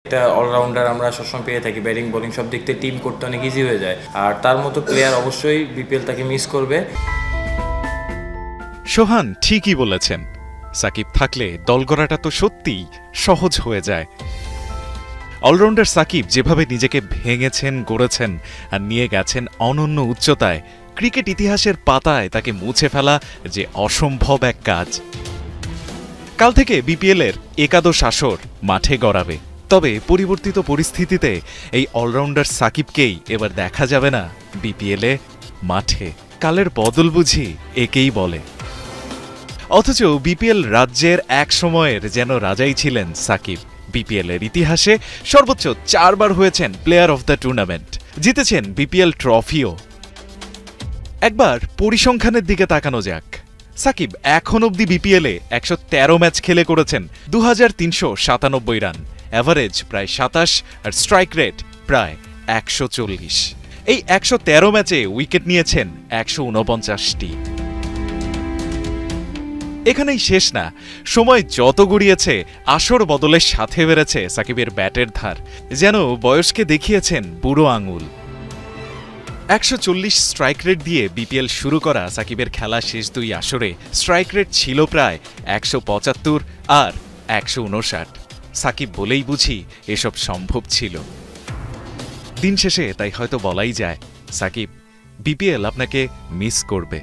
একটা অলরাউন্ডার আমরা সবসময় পেয়ে থাকি, ব্যাটিং বোলিং সব দিক থেকে টিম করতে অনেক ইজি হয়ে যায়। আর তার মতো প্লেয়ার অবশ্যই বিপিএল তাকে মিস করবে। সোহান ঠিকই বলেছেন, সাকিব থাকলে দল গড়াটা তো সত্যিই সহজ হয়ে যায়। অলরাউন্ডার সাকিব যেভাবে নিজেকে ভেঙেছেন, গড়েছেন আর নিয়ে গেছেন অনন্য উচ্চতায়, ক্রিকেট ইতিহাসের পাতায় তাকে মুছে ফেলা যে অসম্ভব এক কাজ। কাল থেকে বিপিএলের একাদশ আসর মাঠে গড়াবে, তবে পরিবর্তিত পরিস্থিতিতে এই অলরাউন্ডার সাকিবকেই এবার দেখা যাবে না বিপিএলে মাঠে। কালের বদল বুঝি একেই বলে। অথচ বিপিএল রাজ্যের এক সময়ের যেন রাজাই ছিলেন সাকিব। বিপিএলের ইতিহাসে সর্বোচ্চ 4 বার হয়েছেন প্লেয়ার অফ দ্য টুর্নামেন্ট, জিতেছেন বিপিএল ট্রফিও। একবার পরিসংখ্যানের দিকে তাকানো যাক। সাকিব এখন অবধি বিপিএলে 113 ম্যাচ খেলে করেছেন 2397 রান, অ্যাভারেজ প্রায় 27 আর স্ট্রাইক রেট প্রায় 140। এই 113 ম্যাচে উইকেট নিয়েছেন 149টি। এখানেই শেষ না, সময় যত গড়িয়েছে আসর বদলের সাথে বেড়েছে সাকিবের ব্যাটের ধার, যেন বয়সকে দেখিয়েছেন বুড়ো আঙুল। 140 স্ট্রাইক রেট দিয়ে বিপিএল শুরু করা সাকিবের খেলা শেষ 2 আসরে স্ট্রাইক রেট ছিল প্রায় 175 আর 159। সাকিব বলেই বুঝি এসব সম্ভব ছিল। দিন শেষে তাই হয়তো বলাই যায়, সাকিব, বিপিএল আপনাকে মিস করবে।